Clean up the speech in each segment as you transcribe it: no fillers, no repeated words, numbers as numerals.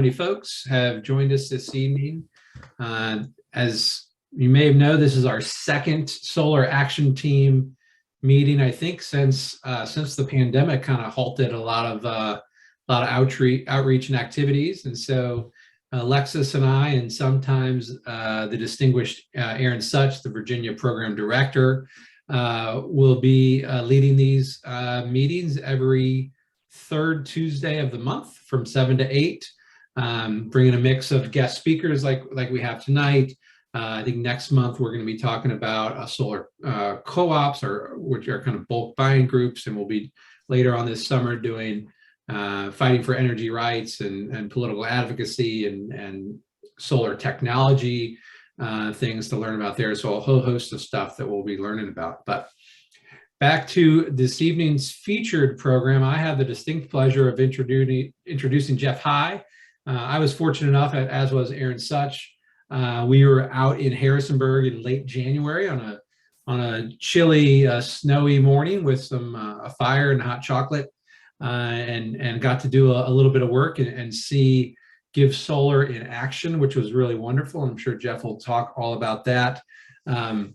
Many folks have joined us this evening. As you may know, this is our second Solar Action Team meeting, I think, since the pandemic kind of halted a lot of outreach and activities. And so Alexis and I, and sometimes the distinguished Aaron Such, the Virginia Program Director, will be leading these meetings every third Tuesday of the month from 7 to 8. Bringing a mix of guest speakers like we have tonight. I think next month we're going to be talking about solar co-ops, which are kind of bulk buying groups, and we'll be later on this summer doing fighting for energy rights and political advocacy and solar technology things to learn about there. So a whole host of stuff that we'll be learning about. But back to this evening's featured program, I have the distinct pleasure of introducing Jeff High. I was fortunate enough, as was Aaron Such. We were out in Harrisonburg in late January on a chilly, snowy morning with a fire and hot chocolate, and got to do a little bit of work and see Gibb Solar in action, which was really wonderful. I'm sure Jeff will talk all about that. So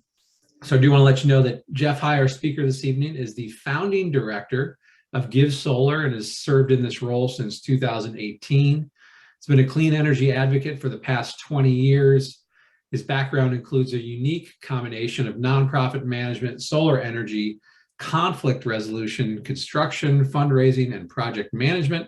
I do want to let you know that Jeff High, our speaker this evening, is the founding director of Gibb Solar and has served in this role since 2018. He's been a clean energy advocate for the past 20 years. His background includes a unique combination of nonprofit management, solar energy, conflict resolution, construction, fundraising, and project management.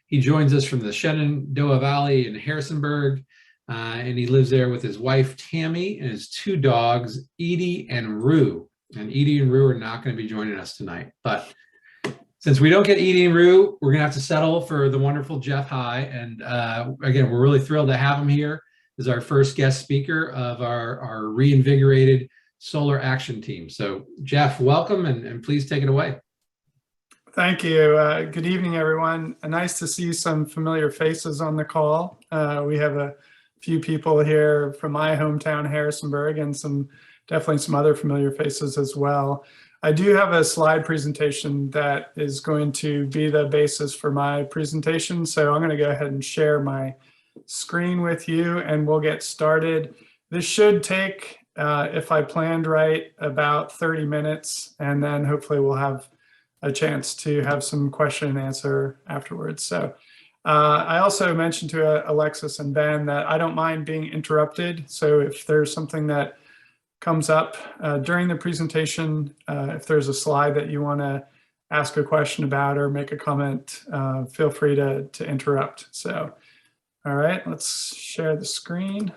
He joins us from the Shenandoah Valley in Harrisonburg, and he lives there with his wife, Tammy, and his two dogs, Edie and Rue. And Edie and Rue are not going to be joining us tonight, but since we don't get Edie and Rue, we're gonna have to settle for the wonderful Jeff High. And again, we're really thrilled to have him here as our first guest speaker of our reinvigorated Solar Action Team. So Jeff, welcome, and please take it away. Thank you. Good evening, everyone. Nice to see some familiar faces on the call. We have a few people here from my hometown, Harrisonburg, and definitely some other familiar faces as well. I do have a slide presentation that is going to be the basis for my presentation. So I'm going to go ahead and share my screen with you and we'll get started. This should take, if I planned right, about 30 minutes, and then hopefully we'll have a chance to have some question and answer afterwards. So I also mentioned to Alexis and Ben that I don't mind being interrupted. So if there's something that comes up during the presentation, if there's a slide that you want to ask a question about or make a comment, feel free to interrupt. So, all right, let's share the screen.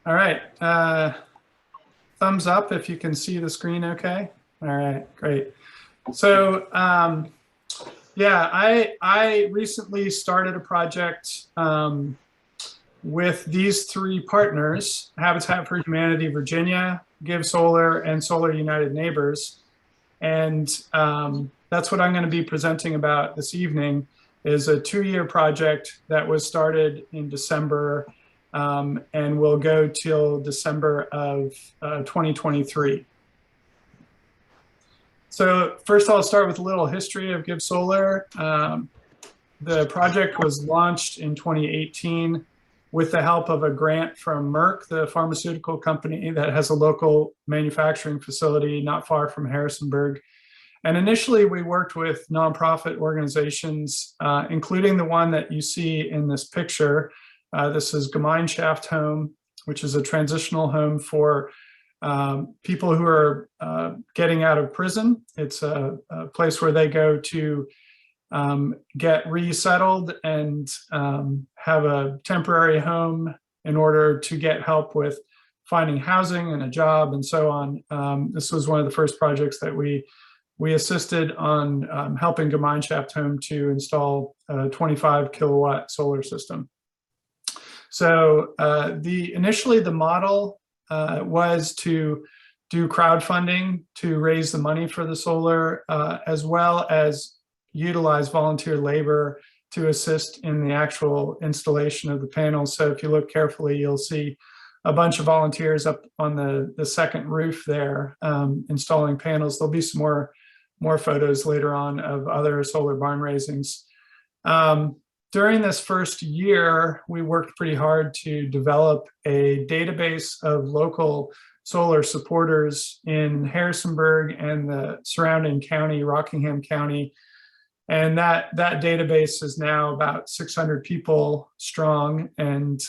All right, thumbs up if you can see the screen okay. All right, great. So, yeah, I recently started a project with these three partners: Habitat for Humanity Virginia, Gibb Solar, and Solar United Neighbors. And that's what I'm going to be presenting about this evening, is a 2-year project that was started in December and will go till December of 2023. So first I'll start with a little history of Gibb Solar. The project was launched in 2018 with the help of a grant from Merck, the pharmaceutical company that has a local manufacturing facility not far from Harrisonburg. And initially we worked with nonprofit organizations, including the one that you see in this picture. This is Gemeinschaft Home, which is a transitional home for people who are getting out of prison. It's a place where they go to get resettled and have a temporary home in order to get help with finding housing and a job and so on. This was one of the first projects that we assisted on helping Gemeinschaft Home to install a 25 kilowatt solar system. So initially the model was to do crowdfunding to raise the money for the solar, as well as utilize volunteer labor to assist in the actual installation of the panels. So if you look carefully, you'll see a bunch of volunteers up on the second roof there installing panels. There'll be some more photos later on of other solar barn raisings. During this first year, we worked pretty hard to develop a database of local solar supporters in Harrisonburg and the surrounding county, Rockingham County. And that database is now about 600 people strong. And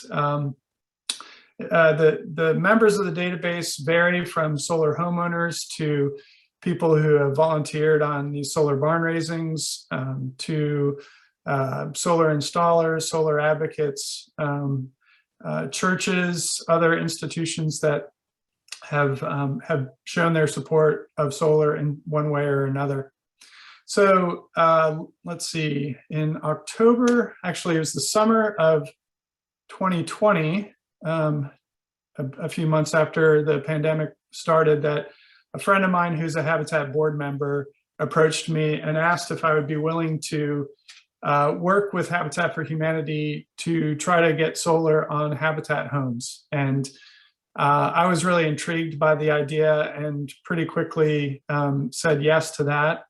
the members of the database vary from solar homeowners to people who have volunteered on these solar barn raisings, to solar installers, solar advocates, churches, other institutions that have shown their support of solar in one way or another. So let's see, in October, actually it was the summer of 2020, a few months after the pandemic started, that a friend of mine who's a Habitat board member approached me and asked if I would be willing to work with Habitat for Humanity to try to get solar on Habitat homes. And I was really intrigued by the idea and pretty quickly said yes to that.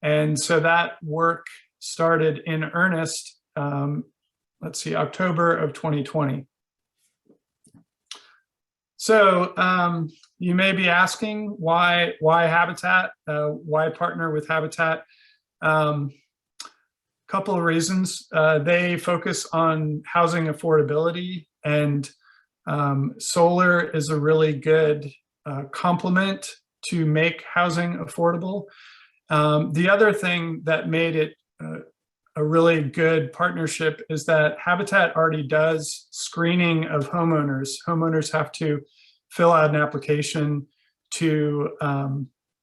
And so that work started in earnest, let's see, October of 2020. So you may be asking why Habitat, why partner with Habitat? Couple of reasons. They focus on housing affordability, and solar is a really good complement to make housing affordable. The other thing that made it a really good partnership is that Habitat already does screening of homeowners. Homeowners have to fill out an application to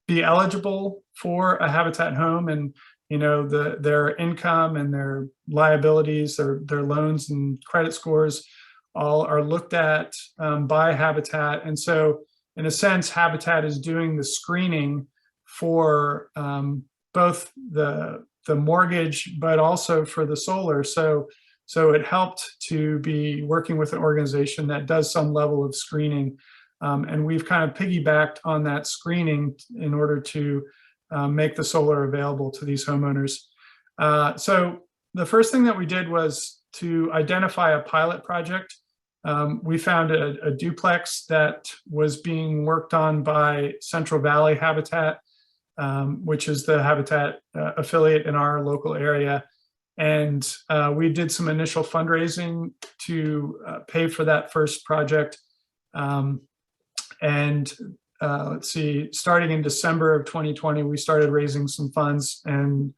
be eligible for a Habitat home, and their income and their liabilities, their loans and credit scores all are looked at by Habitat. And so in a sense, Habitat is doing the screening for both the mortgage, but also for the solar. So it helped to be working with an organization that does some level of screening. And we've kind of piggybacked on that screening in order to make the solar available to these homeowners. So the first thing that we did was to identify a pilot project. We found a duplex that was being worked on by Central Valley Habitat, which is the Habitat affiliate in our local area. And we did some initial fundraising to pay for that first project. Let's see, starting in December of 2020, we started raising some funds, and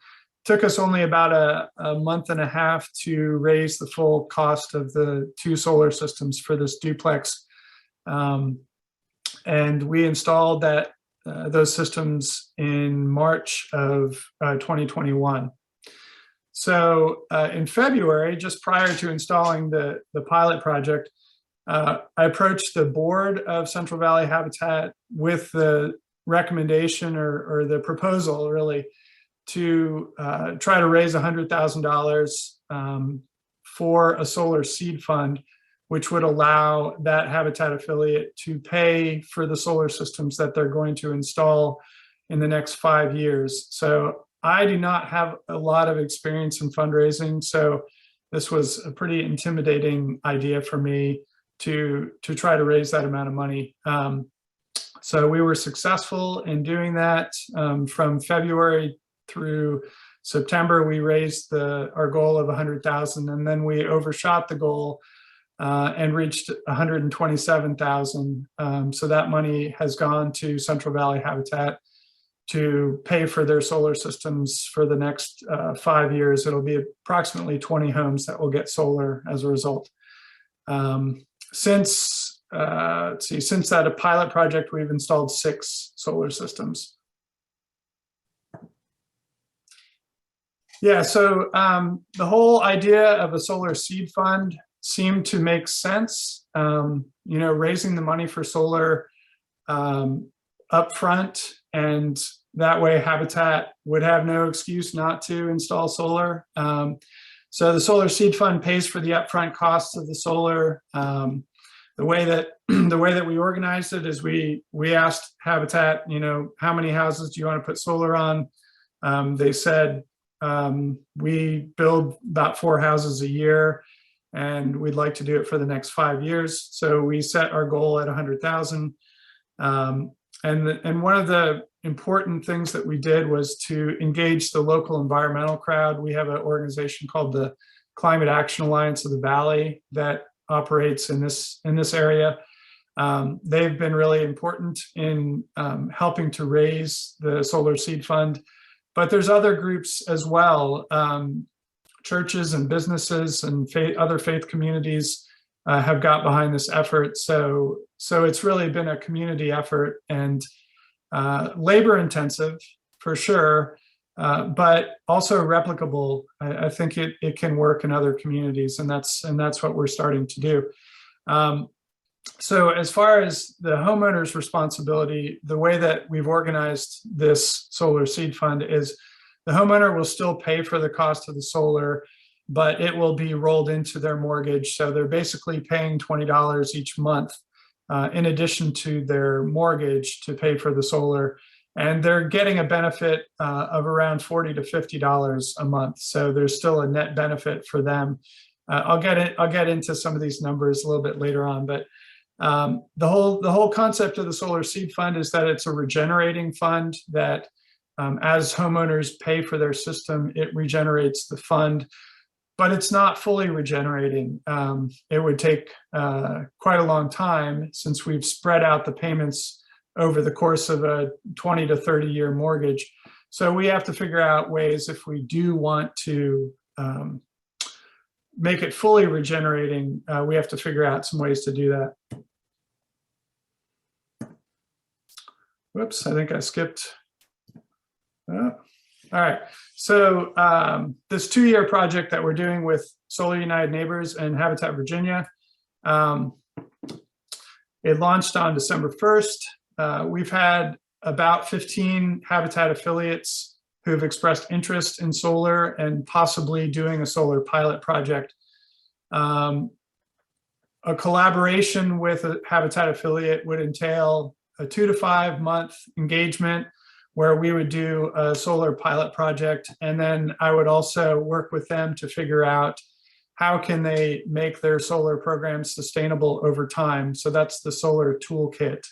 took us only about a month and a half to raise the full cost of the 2 solar systems for this duplex. And we installed those systems in March of 2021. So in February, just prior to installing the pilot project, I approached the board of Central Valley Habitat with the recommendation or the proposal, really, to try to raise $100,000 for a solar seed fund, which would allow that Habitat affiliate to pay for the solar systems that they're going to install in the next 5 years. So I do not have a lot of experience in fundraising, so this was a pretty intimidating idea for me to try to raise that amount of money. So we were successful in doing that. From February through September, we raised our goal of 100,000, and then we overshot the goal and reached 127,000. So that money has gone to Central Valley Habitat to pay for their solar systems for the next 5 years. It'll be approximately 20 homes that will get solar as a result. Since that pilot project, we've installed 6 solar systems. Yeah, so the whole idea of a solar seed fund seemed to make sense. Raising the money for solar upfront, and that way Habitat would have no excuse not to install solar. So the solar seed fund pays for the upfront costs of the solar. The way that the way that we organized it is we asked Habitat, how many houses do you want to put solar on? They said we build about 4 houses a year, and we'd like to do it for the next 5 years. So we set our goal at 100,000. And one of the important things that we did was to engage the local environmental crowd. We have an organization called the Climate Action Alliance of the Valley that operates in this area. They've been really important in helping to raise the Solar Seed Fund, but there's other groups as well. Churches and businesses and other faith communities have got behind this effort. So it's really been a community effort, and labor intensive for sure, but also replicable. I think it can work in other communities, and that's what we're starting to do. So as far as the homeowner's responsibility, the way that we've organized this Solar Seed Fund is the homeowner will still pay for the cost of the solar, but it will be rolled into their mortgage. So they're basically paying $20 each month in addition to their mortgage to pay for the solar. And they're getting a benefit of around $40 to $50 a month. So there's still a net benefit for them. I'll get into some of these numbers a little bit later on, but the whole concept of the Solar Seed Fund is that it's a regenerating fund that as homeowners pay for their system, it regenerates the fund, but it's not fully regenerating. It would take quite a long time, since we've spread out the payments over the course of a 20 to 30 year mortgage. So we have to figure out ways, if we do want to make it fully regenerating, we have to figure out some ways to do that. Whoops, I think I skipped. All right, so this 2-year project that we're doing with Solar United Neighbors and Habitat Virginia, it launched on December 1st. We've had about 15 Habitat affiliates who have expressed interest in solar and possibly doing a solar pilot project. A collaboration with a Habitat affiliate would entail a 2 to 5 month engagement where we would do a solar pilot project. And then I would also work with them to figure out how can they make their solar program sustainable over time. So that's the solar toolkit.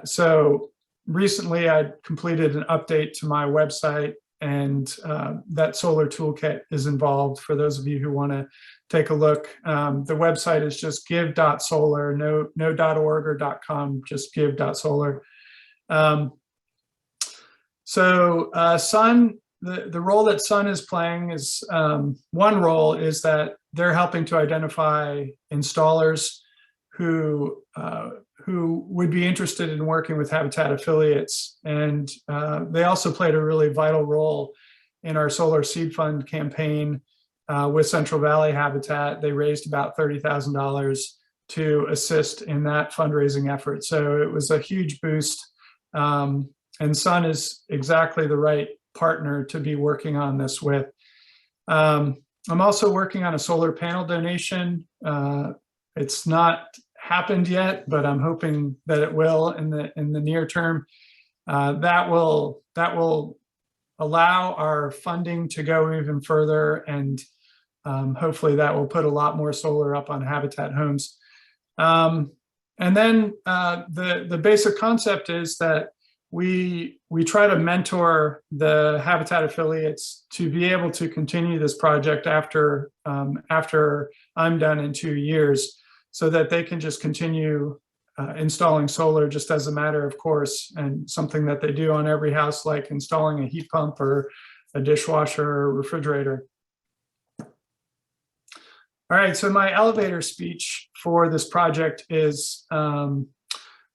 So recently I completed an update to my website, and that solar toolkit is involved for those of you who want to take a look. The website is just give.solar, no .org or .com, just give.solar. So Sun, the role that Sun is playing is, one role is that they're helping to identify installers who would be interested in working with Habitat affiliates. And they also played a really vital role in our Solar Seed Fund campaign with Central Valley Habitat. They raised about $30,000 to assist in that fundraising effort. So it was a huge boost. And Sun is exactly the right partner to be working on this with. I'm also working on a solar panel donation. It's not happened yet, but I'm hoping that it will in the near term. That will allow our funding to go even further, and hopefully that will put a lot more solar up on Habitat homes. And then the basic concept is that we try to mentor the Habitat affiliates to be able to continue this project after I'm done in 2 years, so that they can just continue installing solar just as a matter of course, and something that they do on every house, like installing a heat pump or a dishwasher or refrigerator. All right, so my elevator speech for this project is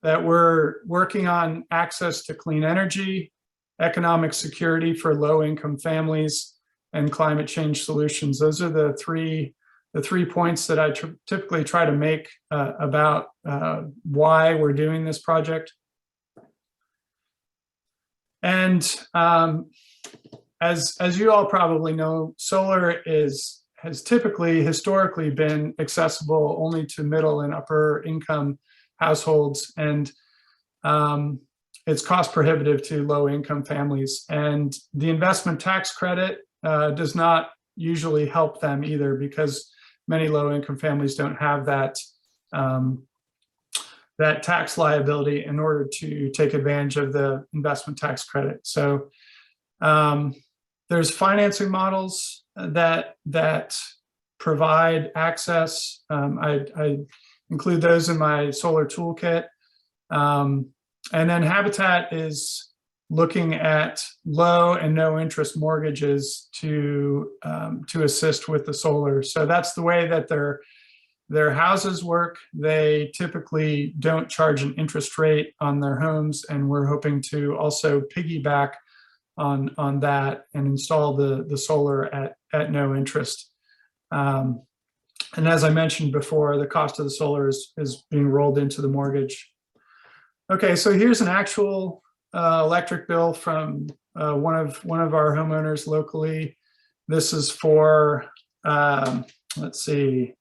that we're working on access to clean energy, economic security for low-income families, and climate change solutions. Those are the three points that I typically try to make about why we're doing this project. And as you all probably know, solar has typically historically been accessible only to middle and upper income households, and it's cost prohibitive to low income families. And the investment tax credit does not usually help them either, because many low income families don't have that that tax liability in order to take advantage of the investment tax credit. So there's financing models that provide access. I include those in my solar toolkit. And then Habitat is looking at low and no interest mortgages to assist with the solar. So that's the way that their houses work. They typically don't charge an interest rate on their homes, and we're hoping to also piggyback on that and install the solar at no interest. And as I mentioned before, the cost of the solar is being rolled into the mortgage. Okay, so here's an actual electric bill from one of our homeowners locally. This is for, let's see,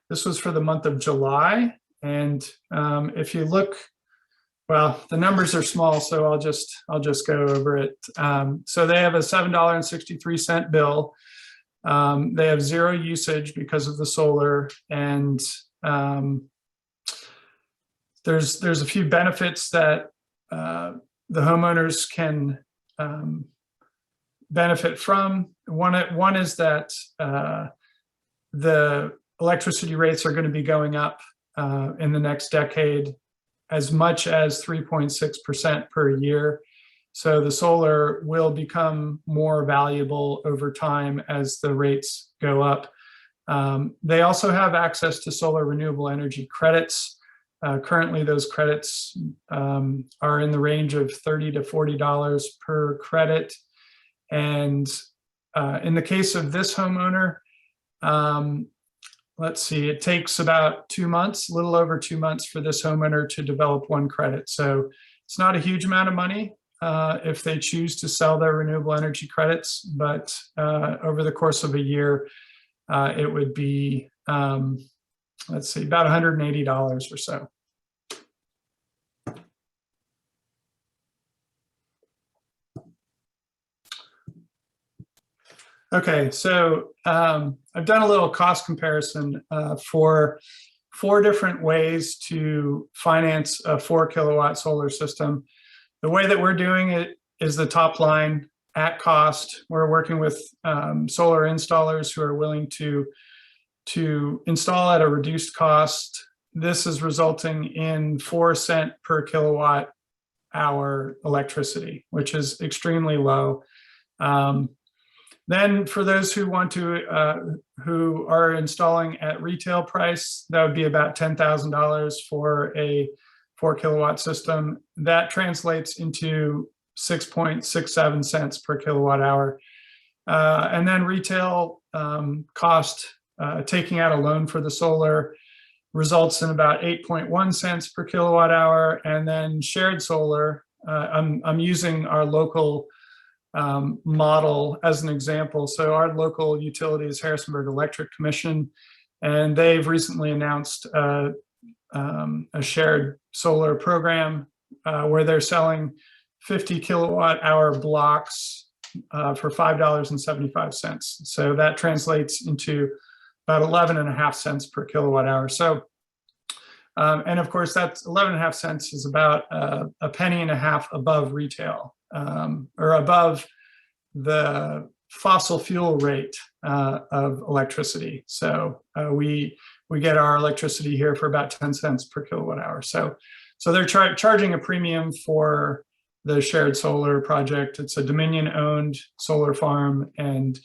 this was for the month of July. And if you look, well, the numbers are small, so I'll just go over it. So they have a $7.63 bill. They have zero usage because of the solar, and there's a few benefits that the homeowners can benefit from. One is that the electricity rates are going to be going up in the next decade as much as 3.6% per year. So the solar will become more valuable over time as the rates go up. They also have access to solar renewable energy credits. Currently, those credits are in the range of $30 to $40 per credit. And in the case of this homeowner, let's see, it takes about 2 months, a little over 2 months for this homeowner to develop one credit. So it's not a huge amount of money if they choose to sell their renewable energy credits, but over the course of a year, it would be, let's see, about $180 or so. Okay, so I've done a little cost comparison for 4 different ways to finance a 4 kilowatt solar system. The way that we're doing it is the top line at cost. We're working with solar installers who are willing to install at a reduced cost. This is resulting in 4 cents per kilowatt hour electricity, which is extremely low. Then for those who want to, who are installing at retail price, that would be about $10,000 for a 4 kilowatt system. That translates into 6.67 cents per kilowatt hour. And then retail cost, taking out a loan for the solar, results in about 8.1 cents per kilowatt hour. And then shared solar, I'm using our local model as an example. So our local utility is Harrisonburg Electric Commission, and they've recently announced a shared solar program where they're selling 50 kilowatt hour blocks for $5.75. So that translates into about 11.5 cents per kilowatt hour. So, and of course, that's 11.5 cents is about a penny and a half above retail, or above the fossil fuel rate of electricity. So we get our electricity here for about 10 cents per kilowatt hour. So they're charging a premium for the shared solar project. It's a Dominion-owned solar farm, and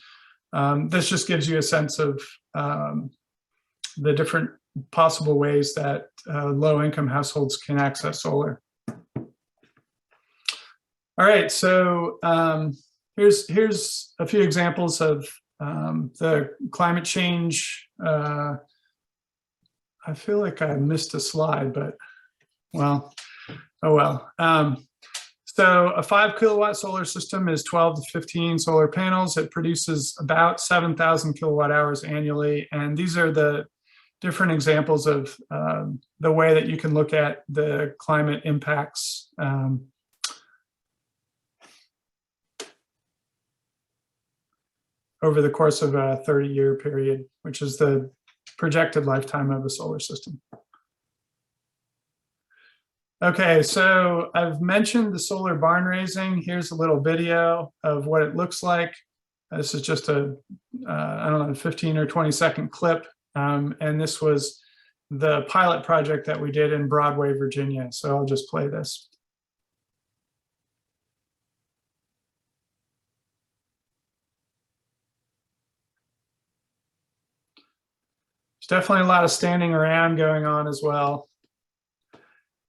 this just gives you a sense of the different possible ways that low-income households can access solar. All right, so here's a few examples of the climate change. I feel like I missed a slide, but well, oh well. So a 5 kilowatt solar system is 12 to 15 solar panels. It produces about 7,000 kilowatt hours annually. And these are the different examples of the way that you can look at the climate impacts over the course of a 30-year period, which is the projected lifetime of a solar system. Okay, so I've mentioned the solar barn raising. Here's a little video of what it looks like. This is just a, I don't know, 15 or 20-second clip. And this was the pilot project that we did in Broadway, Virginia. So I'll just play this. There's definitely a lot of standing around going on as well.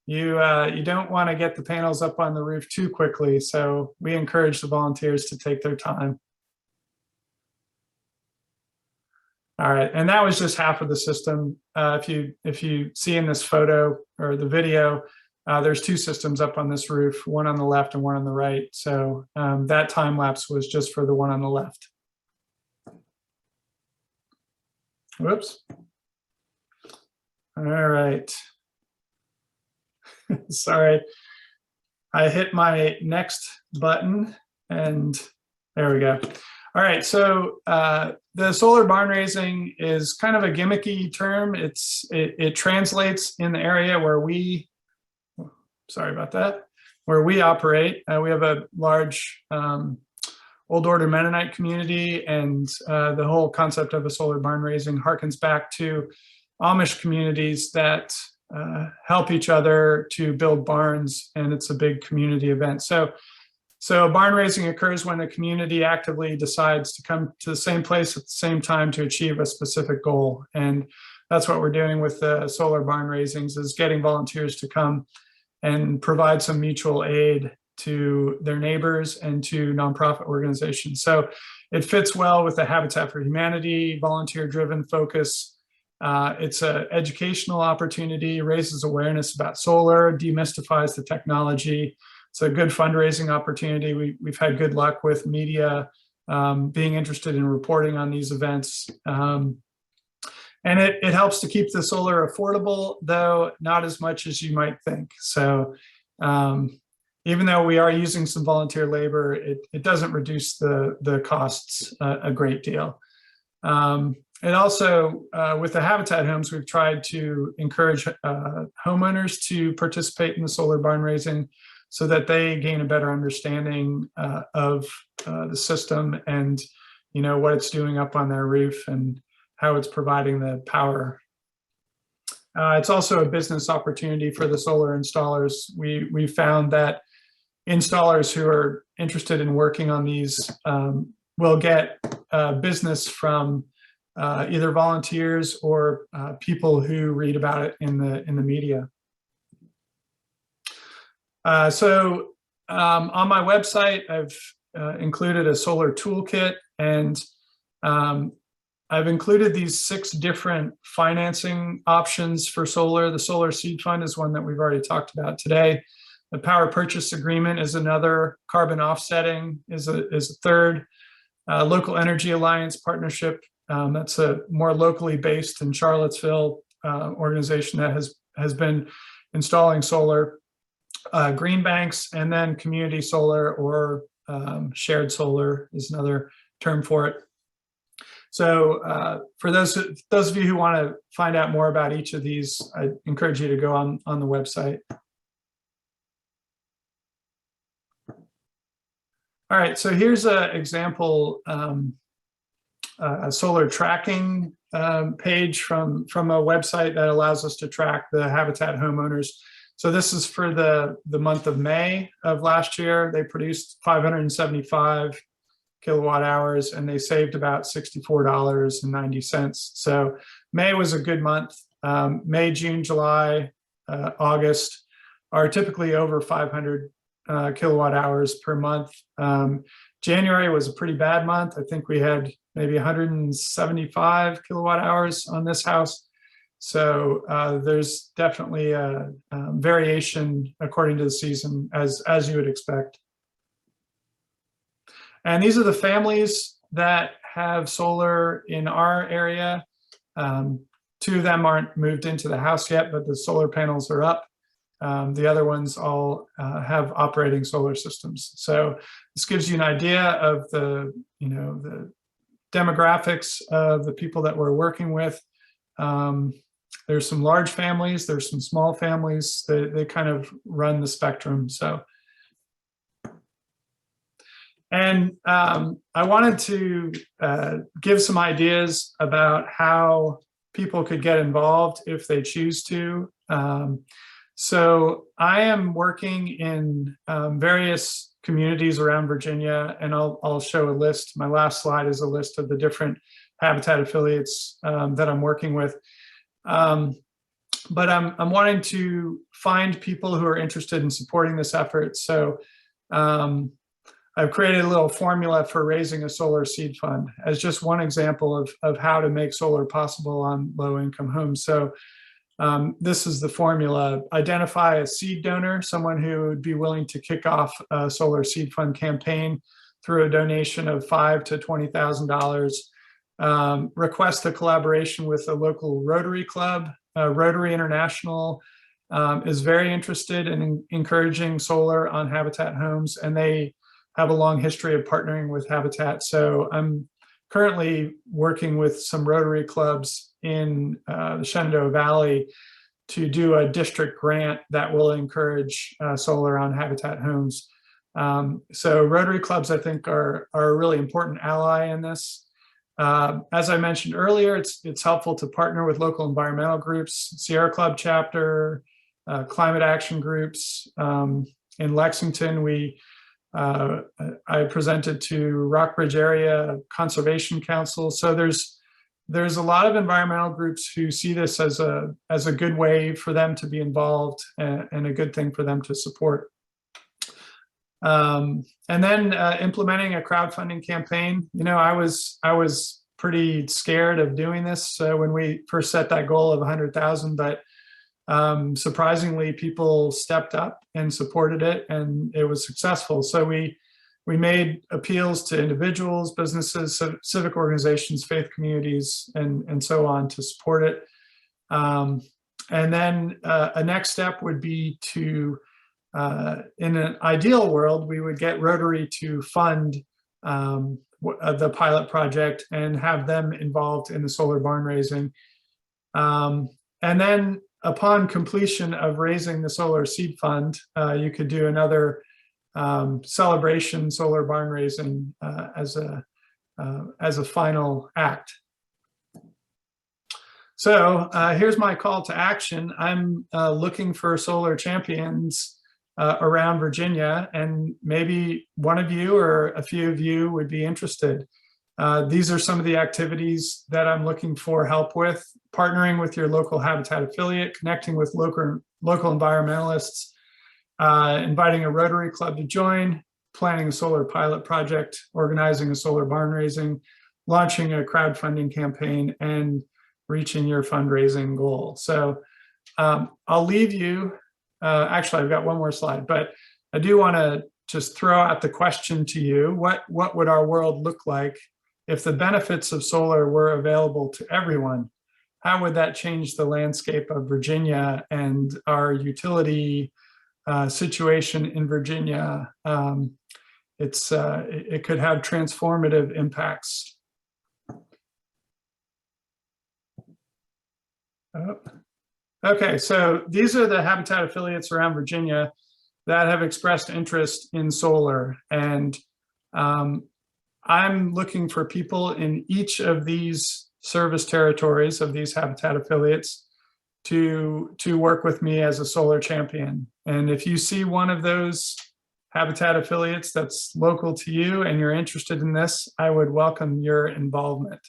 You don't want to get the panels up on the roof too quickly, so we encourage the volunteers to take their time. All right, and that was just half of the system. If you see in this photo or the video, there's 2 systems up on this roof, one on the left and one on the right. So that time lapse was just for the one on the left. Whoops. All right. Sorry, I hit my next button and there we go. All right, so the solar barn raising is kind of a gimmicky term. It translates in the area where we, sorry about that, where we operate. We have a large Old Order Mennonite community, and the whole concept of a solar barn raising harkens back to Amish communities that help each other to build barns, and it's a big community event. So barn raising occurs when the community actively decides to come to the same place at the same time to achieve a specific goal. And that's what we're doing with the solar barn raisings, is getting volunteers to come and provide some mutual aid to their neighbors and to nonprofit organizations. So it fits well with the Habitat for Humanity volunteer-driven focus. It's an educational opportunity, raises awareness about solar, demystifies the technology. It's a good fundraising opportunity. We've had good luck with media being interested in reporting on these events. And it helps to keep the solar affordable, though not as much as you might think. So even though we are using some volunteer labor, it doesn't reduce the costs a great deal. And also, with the Habitat homes, we've tried to encourage homeowners to participate in the solar barn raising so that they gain a better understanding of the system and, you know, what it's doing up on their roof and how it's providing the power. It's also a business opportunity for the solar installers. We found that installers who are interested in working on these will get business from either volunteers or people who read about it in the media. So on my website, I've included a solar toolkit, and I've included these 6 different financing options for solar. The Solar Seed Fund is one that we've already talked about today. The Power Purchase Agreement is another. Carbon offsetting is a third. Local Energy Alliance Partnership, that's a more locally based in Charlottesville organization that has been installing solar. Green banks, and then community solar, or shared solar is another term for it. So for those of you who want to find out more about each of these, I encourage you to go on the website. All right, so here's an example a solar tracking page from a website that allows us to track the Habitat homeowners. So this is for the month of May of last year. They produced 575 kilowatt hours, and they saved about $64.90. So May was a good month. May, June, July, August are typically over 500 kilowatt hours per month. January was a pretty bad month. I think we had maybe 175 kilowatt hours on this house. So there's definitely a variation according to the season, as you would expect. And these are the families that have solar in our area. 2 of them aren't moved into the house yet, but the solar panels are up. The other ones all have operating solar systems. So this gives you an idea of the demographics of the people that we're working with. There's some large families, there's some small families. They kind of run the spectrum. So, and I wanted to give some ideas about how people could get involved if they choose to. So I am working in various communities around Virginia, and I'll show a list. My last slide is a list of the different Habitat affiliates that I'm working with. But I'm wanting to find people who are interested in supporting this effort. So I've created a little formula for raising a solar seed fund as just one example of how to make solar possible on low-income homes. So this is the formula. Identify a seed donor, someone who would be willing to kick off a solar seed fund campaign through a donation of $5,000 to $20,000. Request a collaboration with a local Rotary Club. Rotary International is very interested in encouraging solar on Habitat homes, and they have a long history of partnering with Habitat. So I'm currently working with some Rotary clubs in the Shenandoah Valley to do a district grant that will encourage solar on Habitat homes. So Rotary clubs, I think, are a really important ally in this. As I mentioned earlier, it's helpful to partner with local environmental groups, Sierra Club chapter, climate action groups. In Lexington, I presented to Rockbridge Area Conservation Council. So there's a lot of environmental groups who see this as a good way for them to be involved and a good thing for them to support. And then implementing a crowdfunding campaign. I was pretty scared of doing this when we first set that goal of 100,000, but surprisingly, people stepped up and supported it, and it was successful. So we made appeals to individuals, businesses, civic organizations, faith communities, and so on to support it. And then a next step would be to, in an ideal world, we would get Rotary to fund the pilot project and have them involved in the solar barn raising. And then upon completion of raising the solar seed fund, you could do another celebration solar barn raising as a final act. So here's my call to action. I'm looking for solar champions around Virginia, and maybe one of you or a few of you would be interested. These are some of the activities that I'm looking for help with: partnering with your local Habitat affiliate, connecting with local environmentalists, inviting a Rotary Club to join, planning a solar pilot project, organizing a solar barn raising, launching a crowdfunding campaign, and reaching your fundraising goal. So I'll leave you. Actually, I've got one more slide, but I do want to just throw out the question to you. What would our world look like if the benefits of solar were available to everyone? How would that change the landscape of Virginia and our utility situation in Virginia? It could have transformative impacts. Okay, so these are the Habitat affiliates around Virginia that have expressed interest in solar, and I'm looking for people in each of these service territories of these Habitat affiliates to work with me as a solar champion. And if you see one of those Habitat affiliates that's local to you and you're interested in this, I would welcome your involvement.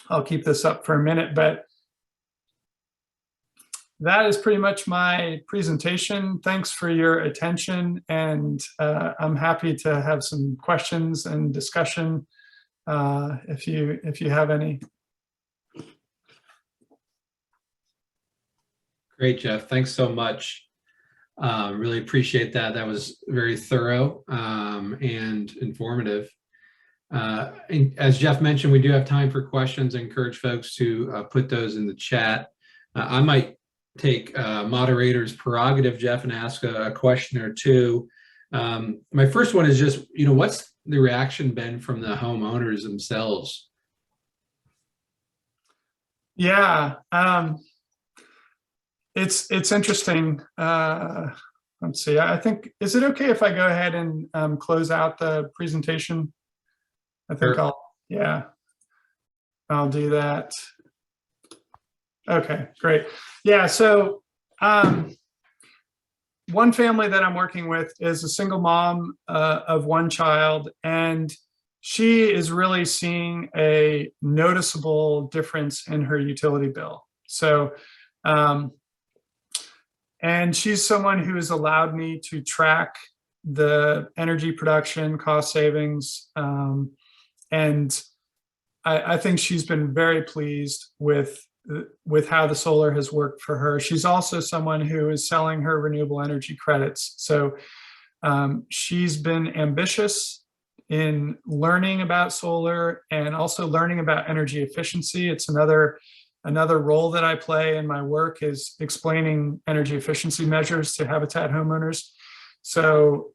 I'll keep this up for a minute, but that is pretty much my presentation. Thanks for your attention, and I'm happy to have some questions and discussion if you have any. Great, Jeff. Thanks so much. Really appreciate that. That was very thorough and informative. And as Jeff mentioned, we do have time for questions. I encourage folks to put those in the chat. I might take moderator's prerogative, Jeff, and ask a question or two. My first one is just, what's the reaction been from the homeowners themselves? Yeah, it's interesting. Let's see. I think, is it okay if I go ahead and close out the presentation? I think Sure. I'll do that. Okay, great. Yeah, so one family that I'm working with is a single mom of one child, and she is really seeing a noticeable difference in her utility bill. So, and she's someone who has allowed me to track the energy production, cost savings, and I think she's been very pleased with how the solar has worked for her. She's also someone who is selling her renewable energy credits. So she's been ambitious in learning about solar and also learning about energy efficiency. It's another role that I play in my work is explaining energy efficiency measures to habitat homeowners. So,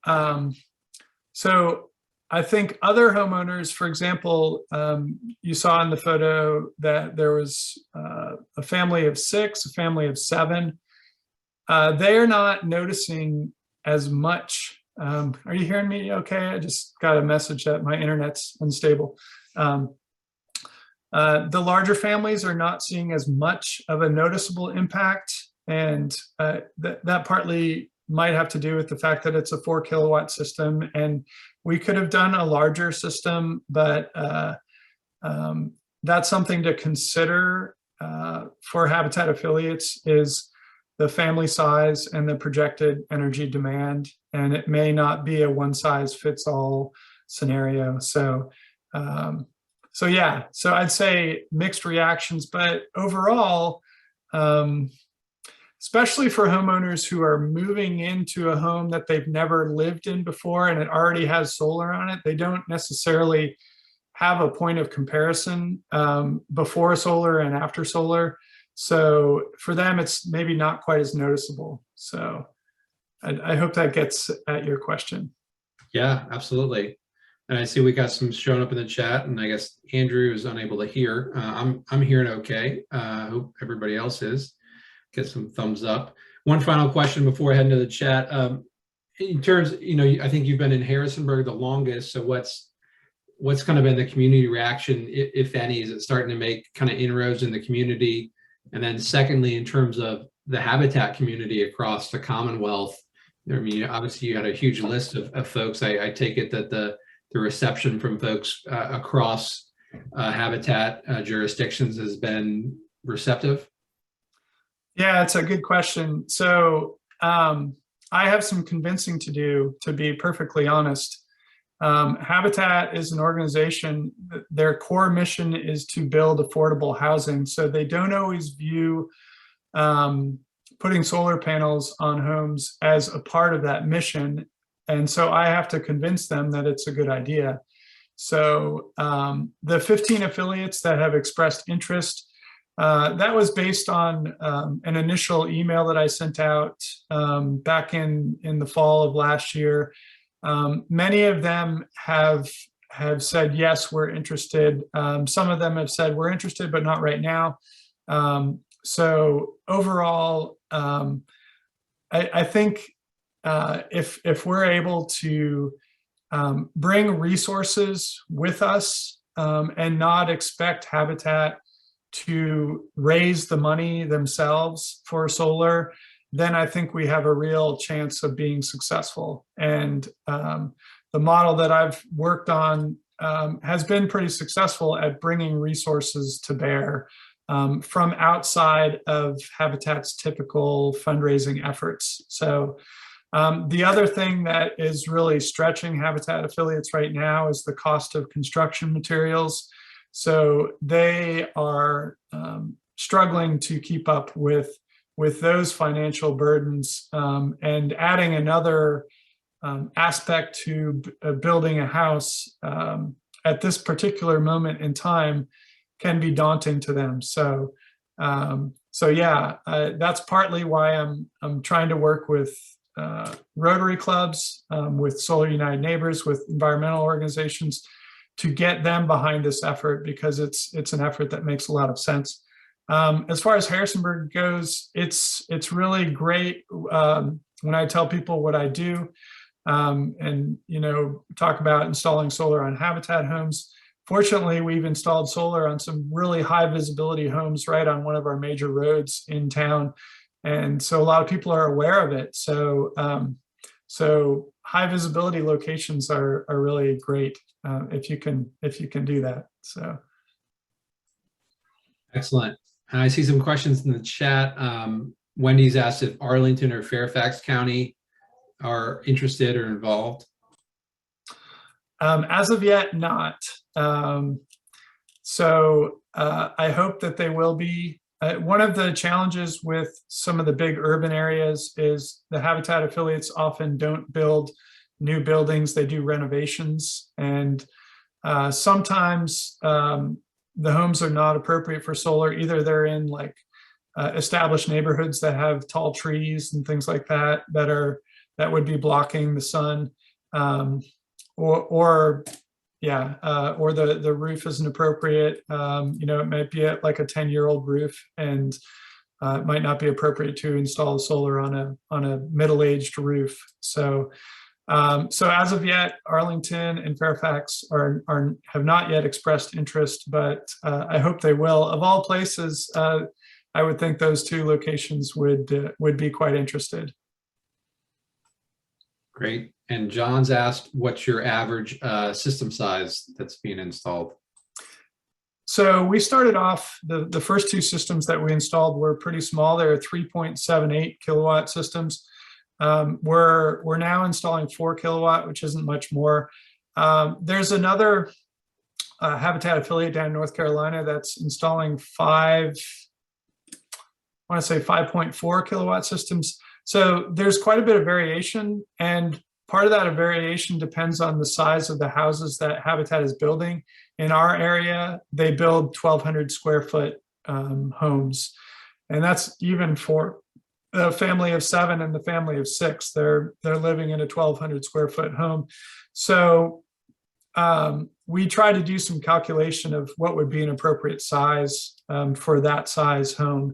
so I think other homeowners, for example, you saw in the photo that there was a family of 6, a family of 7. They're not noticing as much. Are you hearing me okay? I just got a message that my internet's unstable. The larger families are not seeing as much of a noticeable impact, and that partly might have to do with the fact that it's a 4 kilowatt system, and we could have done a larger system, but that's something to consider for habitat affiliates is the family size and the projected energy demand, and it may not be a one size fits all scenario. So yeah, so I'd say mixed reactions, but overall, especially for homeowners who are moving into a home that they've never lived in before and it already has solar on it, they don't necessarily have a point of comparison before solar and after solar. So for them, it's maybe not quite as noticeable. So I hope that gets at your question. Yeah, absolutely. And I see we got some showing up in the chat, and I guess Andrew is unable to hear. I'm hearing okay. I hope everybody else is. Get some thumbs up. One final question before I head into the chat. In terms, I think you've been in Harrisonburg the longest. So what's kind of been the community reaction, if any? Is it starting to make kind of inroads in the community? And then secondly, in terms of the habitat community across the Commonwealth, I mean, obviously you had a huge list of folks. I take it that the reception from folks across habitat jurisdictions has been receptive. Yeah, it's a good question. So I have some convincing to do, to be perfectly honest. Habitat is an organization, their core mission is to build affordable housing. So they don't always view putting solar panels on homes as a part of that mission. And so I have to convince them that it's a good idea. So the 15 affiliates that have expressed interest, that was based on an initial email that I sent out back in the fall of last year. Many of them have said, yes, we're interested. Some of them have said, we're interested, but not right now. So overall, I think if we're able to bring resources with us and not expect Habitat to raise the money themselves for solar, then I think we have a real chance of being successful. And the model that I've worked on has been pretty successful at bringing resources to bear from outside of Habitat's typical fundraising efforts. So the other thing that is really stretching Habitat affiliates right now is the cost of construction materials. So they are struggling to keep up with with those financial burdens, and adding another aspect to building a house at this particular moment in time can be daunting to them. So yeah, that's partly why I'm trying to work with Rotary clubs, with Solar United Neighbors, with environmental organizations, to get them behind this effort, because it's an effort that makes a lot of sense. As far as Harrisonburg goes, it's really great when I tell people what I do, and talk about installing solar on habitat homes. Fortunately, we've installed solar on some really high visibility homes right on one of our major roads in town, and so a lot of people are aware of it. So high visibility locations are really great if you can do that. So excellent. And I see some questions in the chat. Wendy's asked if Arlington or Fairfax County are interested or involved. As of yet, not. So I hope that they will be. One of the challenges with some of the big urban areas is the habitat affiliates often don't build new buildings, they do renovations. And sometimes the homes are not appropriate for solar. Either they're in like established neighborhoods that have tall trees and things like that that would be blocking the sun, or the roof isn't appropriate. It might be at like a 10-year-old roof, and it might not be appropriate to install solar on a middle-aged roof. So as of yet, Arlington and Fairfax have not yet expressed interest, but I hope they will. Of all places, I would think those two locations would be quite interested. Great. And John's asked, what's your average system size that's being installed? So we started off, the first two systems that we installed were pretty small. They're 3.78 kilowatt systems. We're now installing 4 kilowatt, which isn't much more. There's another habitat affiliate down in North Carolina that's installing 5.4 kilowatt systems. So there's quite a bit of variation, and part of that variation depends on the size of the houses that Habitat is building. In our area, they build 1,200 square foot homes, and that's even for a family of 7 and the family of 6. They're living in a 1,200 square foot home. So we try to do some calculation of what would be an appropriate size for that size home.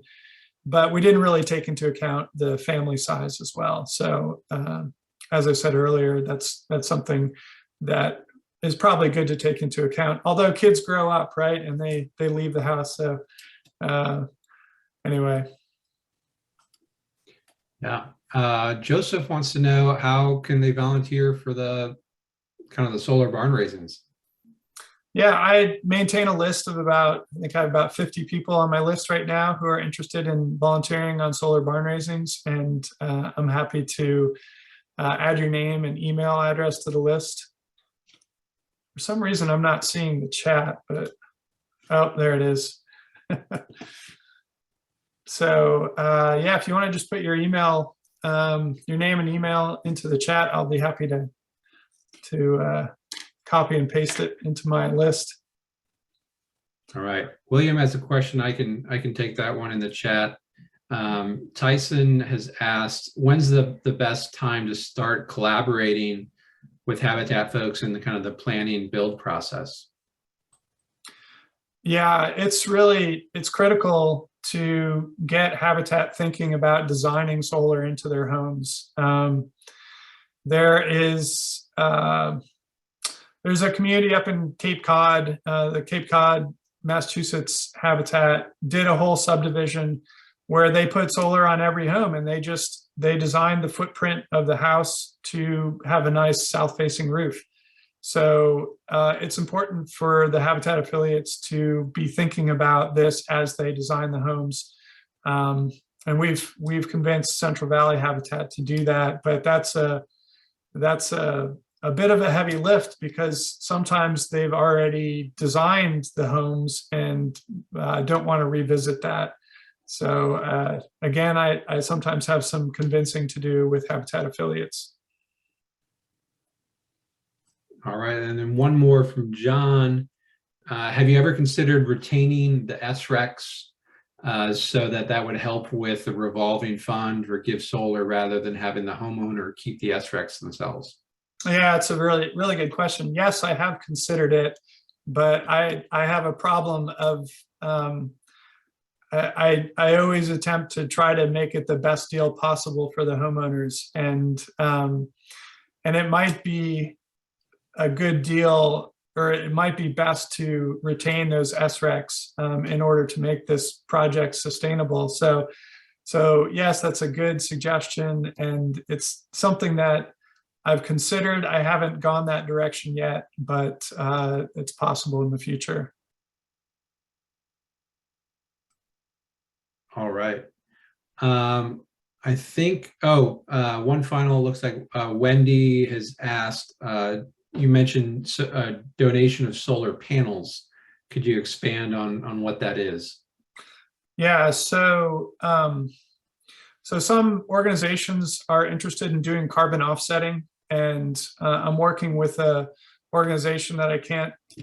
But we didn't really take into account the family size as well. So as I said earlier, that's something that is probably good to take into account. Although kids grow up, right, and they leave the house. So anyway. Yeah. Joseph wants to know, how can they volunteer for the solar barn raisins? Yeah, I maintain a list of I think I have about 50 people on my list right now who are interested in volunteering on solar barn raisings, and I'm happy to add your name and email address to the list. For some reason, I'm not seeing the chat, but oh, there it is. So yeah, if you want to just put your email, your name and email into the chat, I'll be happy to copy and paste it into my list. All right. William has a question. I can take that one in the chat. Tyson has asked, when's the best time to start collaborating with Habitat folks in the planning build process? Yeah, it's critical to get Habitat thinking about designing solar into their homes. There's a community up in Cape Cod, the Cape Cod, Massachusetts Habitat did a whole subdivision where they put solar on every home, and they designed the footprint of the house to have a nice south-facing roof. So it's important for the Habitat affiliates to be thinking about this as they design the homes. And we've convinced Central Valley Habitat to do that, but that's a bit of a heavy lift, because sometimes they've already designed the homes and don't want to revisit that. So again, I sometimes have some convincing to do with Habitat affiliates. All right, and then one more from John. Have you ever considered retaining the SRECs so that would help with the revolving fund or Give Solar rather than having the homeowner keep the SRECs themselves? Yeah, it's a really, really good question. Yes, I have considered it, but I have a problem of I always attempt to try to make it the best deal possible for the homeowners, and it might be a good deal, or it might be best to retain those SRECs in order to make this project sustainable. So yes, that's a good suggestion, and it's something that I've considered. I haven't gone that direction yet, but it's possible in the future. All right. I think, one final, looks like Wendy has asked, you mentioned donation of solar panels. Could you expand on what that is? Yeah, so some organizations are interested in doing carbon offsetting, and I'm working with a organization that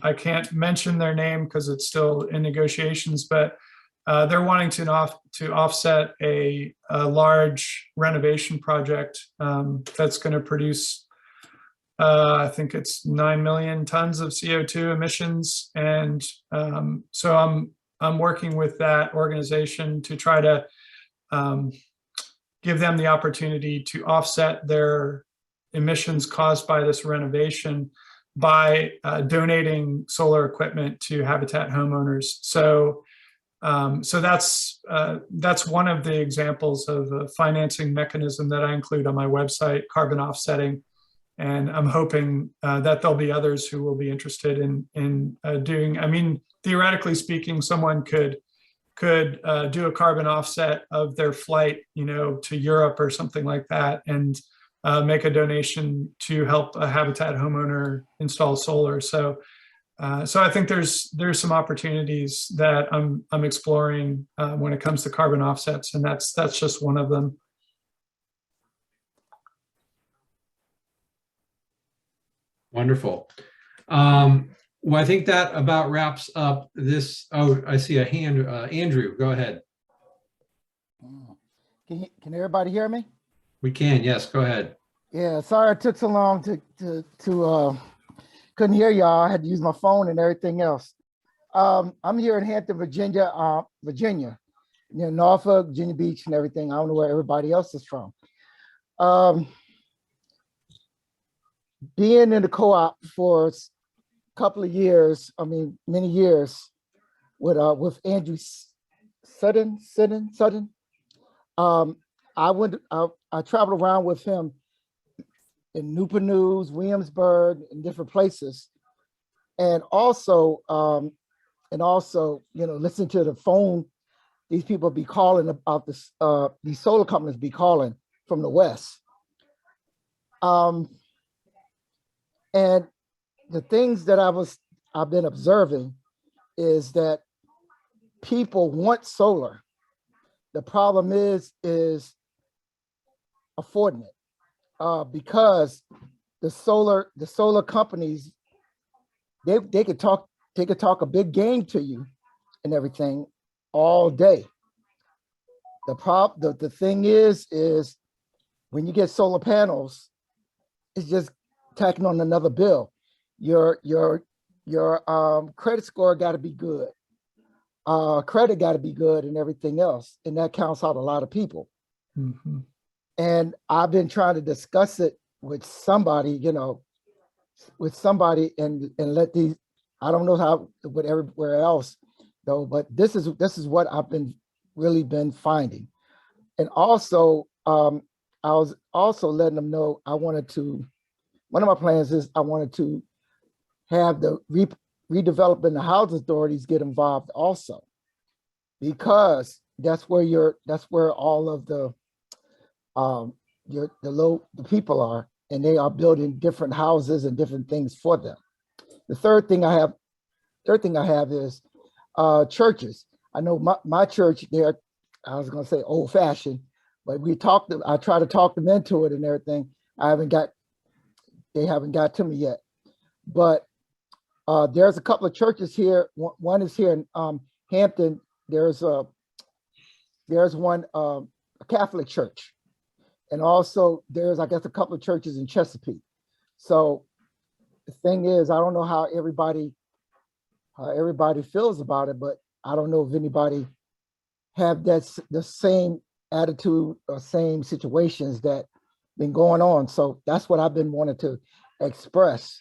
I can't mention their name because it's still in negotiations, but they're wanting to offset a large renovation project that's going to produce, I think it's 9 million tons of CO2 emissions, and so I'm working with that organization to try to give them the opportunity to offset their emissions caused by this renovation by donating solar equipment to Habitat homeowners. So that's one of the examples of a financing mechanism that I include on my website, carbon offsetting. And I'm hoping that there'll be others who will be interested in doing. I mean, theoretically speaking, someone could do a carbon offset of their flight, to Europe or something like that, and make a donation to help a Habitat homeowner install solar. So I think there's some opportunities that I'm exploring when it comes to carbon offsets, and that's just one of them. Wonderful. Well, I think that about wraps up this. Oh, I see a hand. Andrew, go ahead. Can everybody hear me? We can. Yes, go ahead. Yeah, sorry it took so long to couldn't hear y'all. I had to use my phone and everything else. I'm here in Hampton, Virginia, near Norfolk, Virginia Beach and everything. I don't know where everybody else is from. Being in the co-op for a couple of years, I mean, many years with Andrew Sutton. I traveled around with him in Newport News, Williamsburg, and different places, and also, listen to the phone. These people be calling about this. These solar companies be calling from the West, and the things that I've been observing is that people want solar. The problem is affording it, because the solar companies, they could talk a big game to you and everything all day. The thing is when you get solar panels, it's just tacking on another bill. Your credit score got to be good. Credit got to be good and everything else. And that counts out a lot of people. Mm-hmm. And I've been trying to discuss it with somebody, and let these, I don't know how with everywhere else though, but this is what I've really been finding. And also, I was also letting them know one of my plans is I wanted to have the redeveloping the housing authorities get involved also, because that's where all of the people are, and they are building different houses and different things for them. The third thing I have is churches. I know my church there, I was gonna say old fashioned, but I try to talk them into it and everything. They haven't got to me yet. But there's a couple of churches here. One is here in Hampton. There's one a Catholic church, and also there's, I guess, a couple of churches in Chesapeake. So the thing is, I don't know how everybody feels about it, but I don't know if anybody have the same attitude or same situations that been going on. So that's what I've been wanting to express,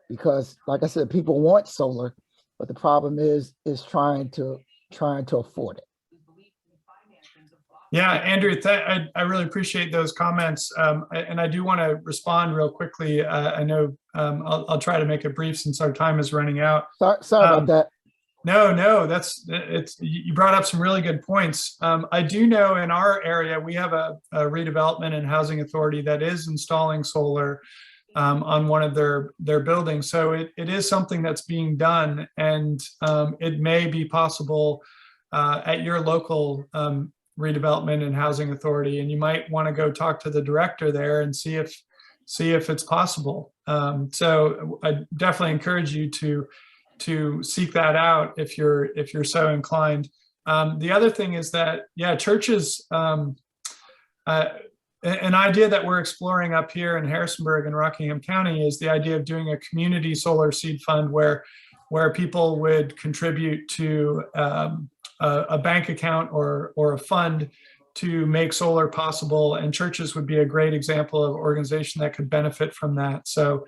because like I said, people want solar, but the problem is trying to afford it. Yeah, Andrew, I really appreciate those comments. And I do want to respond real quickly. I know I'll try to make it brief since our time is running out. Sorry about that. No, you brought up some really good points. I do know in our area, we have a redevelopment and housing authority that is installing solar on one of their buildings. So it is something that's being done, and it may be possible at your local redevelopment and housing authority, and you might want to go talk to the director there and see if it's possible. So I definitely encourage you to seek that out if you're so inclined. The other thing is that, yeah, churches, an idea that we're exploring up here in Harrisonburg and Rockingham County is the idea of doing a community solar seed fund where people would contribute to a bank account or a fund to make solar possible, and churches would be a great example of organization that could benefit from that. So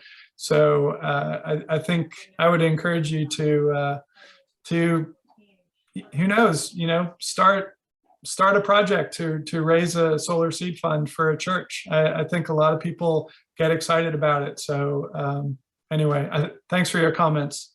I think I would encourage you to who knows, start a project to raise a solar seed fund for a church. I think a lot of people get excited about it. So anyway, thanks for your comments.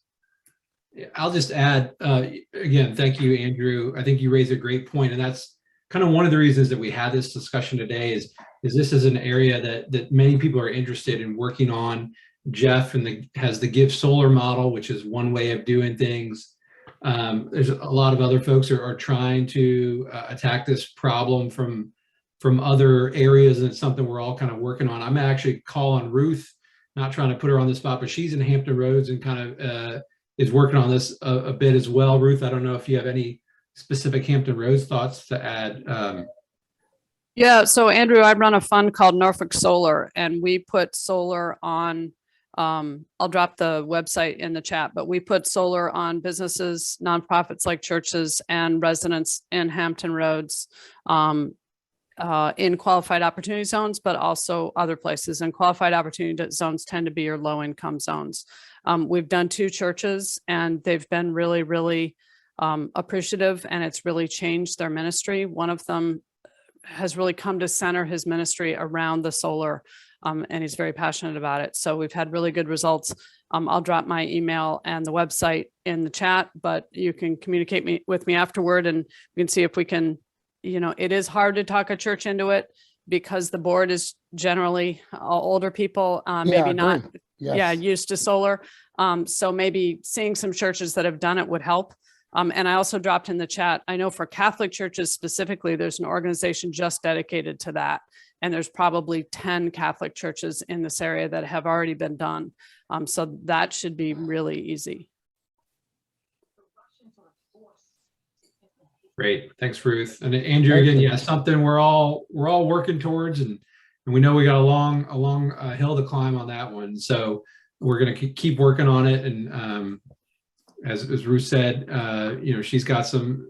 I'll just add, again, thank you, Andrew. I think you raised a great point, and that's kind of one of the reasons that we had this discussion today is this is an area that many people are interested in working on. Jeff has the Gibb solar model, which is one way of doing things. There's a lot of other folks who are trying to attack this problem from other areas, and it's something we're all kind of working on. I'm actually calling Ruth, not trying to put her on the spot, but she's in Hampton Roads and kind of is working on this a bit as well. Ruth, I don't know if you have any specific Hampton Roads thoughts to add. Yeah, so Andrew, I run a fund called Norfolk Solar, and we put solar on, I'll drop the website in the chat, but we put solar on businesses, nonprofits like churches, and residents in Hampton Roads in qualified opportunity zones, but also other places. And qualified opportunity zones tend to be your low income zones. We've done 2 churches, and they've been really, really appreciative, and it's really changed their ministry. One of them has really come to center his ministry around the solar, and he's very passionate about it. So we've had really good results. I'll drop my email and the website in the chat, but you can communicate with me afterward, and we can see if we can, it is hard to talk a church into it because the board is generally older people, maybe not used to solar. So maybe seeing some churches that have done it would help. And I also dropped in the chat, I know for Catholic churches specifically, there's an organization just dedicated to that. And there's probably 10 Catholic churches in this area that have already been done. So that should be really easy. Great, thanks, Ruth. And Andrew, again, yeah, something we're all working towards, and we know we got a long hill to climb on that one. So we're going to keep working on it. And as Ruth said, she's got some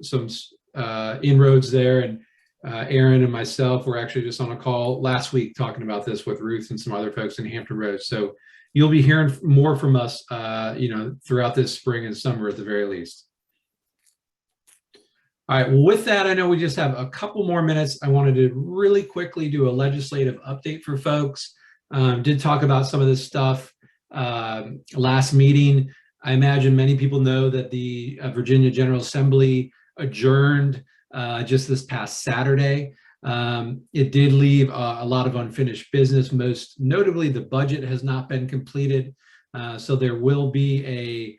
inroads there, and Aaron and myself were actually just on a call last week talking about this with Ruth and some other folks in Hampton Roads. So you'll be hearing more from us, throughout this spring and summer at the very least. All right, well, with that, I know we just have a couple more minutes. I wanted to really quickly do a legislative update for folks. Did talk about some of this stuff last meeting. I imagine many people know that the Virginia General Assembly adjourned just this past Saturday. It did leave a lot of unfinished business. Most notably, the budget has not been completed. So there will be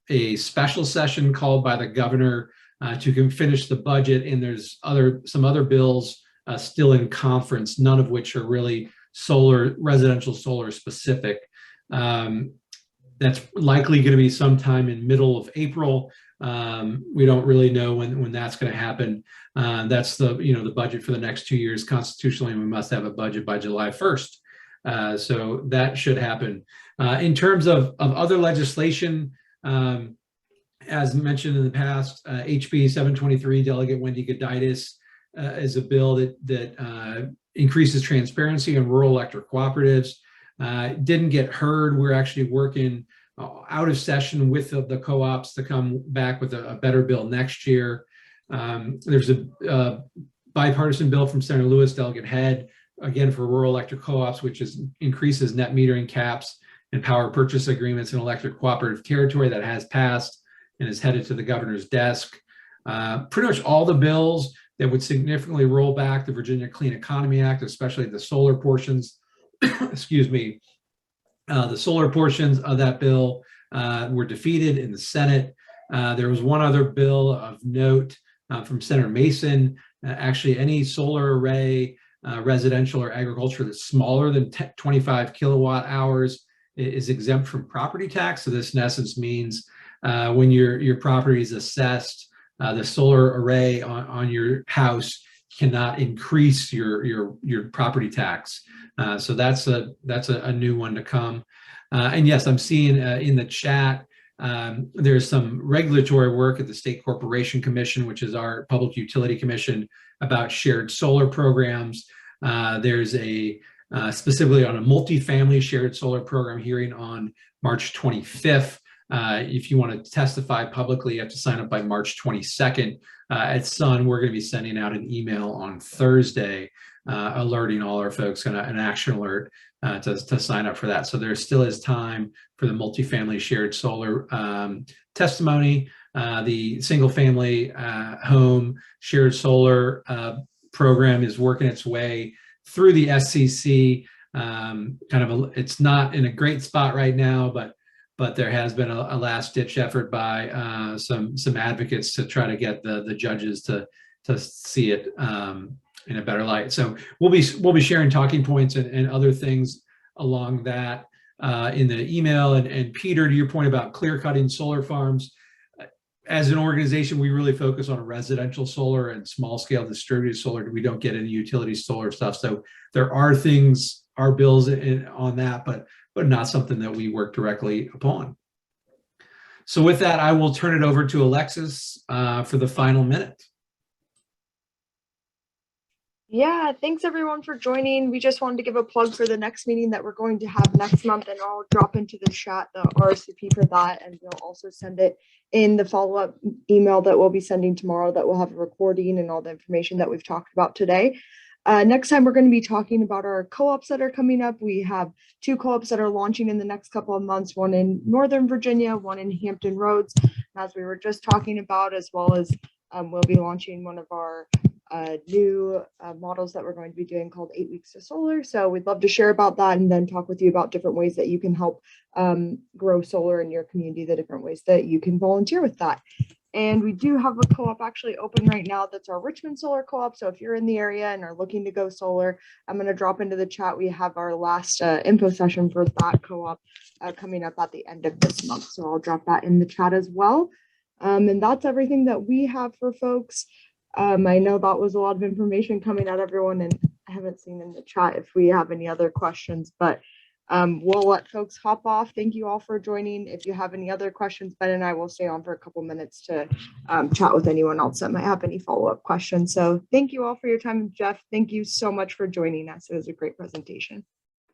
a special session called by the governor to finish the budget, and there's some other bills still in conference, none of which are really residential solar specific. That's likely going to be sometime in middle of April. We don't really know when that's going to happen. That's the budget for the next 2 years. Constitutionally, we must have a budget by July 1st. So that should happen. In terms of other legislation, as mentioned in the past, HB 723, Delegate Wendy Goditis, is a bill that increases transparency in rural electric cooperatives. Didn't get heard. We're actually working out of session with the co-ops to come back with a better bill next year. There's a bipartisan bill from Senator Lewis, Delegate Head, again for rural electric co-ops, which increases net metering caps and power purchase agreements in electric cooperative territory. That has passed and is headed to the governor's desk. Pretty much all the bills that would significantly roll back the Virginia Clean Economy Act, especially the solar portions, excuse me, the solar portions of that bill were defeated in the Senate. There was one other bill of note from Senator Mason. Actually, any solar array, residential or agriculture that's smaller than 25 kilowatt hours is exempt from property tax. So this in essence means when your property is assessed, the solar array on your house cannot increase your property tax. So that's a new one to come. And yes, I'm seeing in the chat, there's some regulatory work at the State Corporation Commission, which is our public utility commission, about shared solar programs. There's specifically on a multifamily shared solar program hearing on March 25th. If you want to testify publicly, you have to sign up by March 22nd. At Sun, we're going to be sending out an email on Thursday alerting all our folks, an action alert to sign up for that. So there still is time for the multifamily shared solar testimony. The single family home shared solar program is working its way through the SCC. It's not in a great spot right now, but there has been a last ditch effort by some advocates to try to get the judges to see it in a better light. So we'll be sharing talking points and other things along that in the email. And Peter, to your point about clear cutting solar farms, as an organization, we really focus on residential solar and small scale distributed solar. We don't get into utility solar stuff. So there are bills on that, but not something that we work directly upon. So with that, I will turn it over to Alexis for the final minute. Yeah, thanks everyone for joining. We just wanted to give a plug for the next meeting that we're going to have next month, and I'll drop into the chat the RSVP for that, and we'll also send it in the follow-up email that we'll be sending tomorrow that will have a recording and all the information that we've talked about today. Next time, we're going to be talking about our co-ops that are coming up. We have 2 co-ops that are launching in the next couple of months, one in Northern Virginia, one in Hampton Roads, as we were just talking about, as well as we'll be launching one of our new models that we're going to be doing called 8 Weeks to Solar. So we'd love to share about that and then talk with you about different ways that you can help grow solar in your community, the different ways that you can volunteer with that. And we do have a co-op actually open right now. That's our Richmond Solar Co-op. So if you're in the area and are looking to go solar, I'm going to drop into the chat. We have our last info session for that co-op coming up at the end of this month. So I'll drop that in the chat as well. And that's everything that we have for folks. I know that was a lot of information coming at everyone, and I haven't seen in the chat if we have any other questions, but we'll let folks hop off. Thank you all for joining. If you have any other questions, Ben and I will stay on for a couple minutes to chat with anyone else that might have any follow-up questions. So thank you all for your time. Jeff, thank you so much for joining us. It was a great presentation.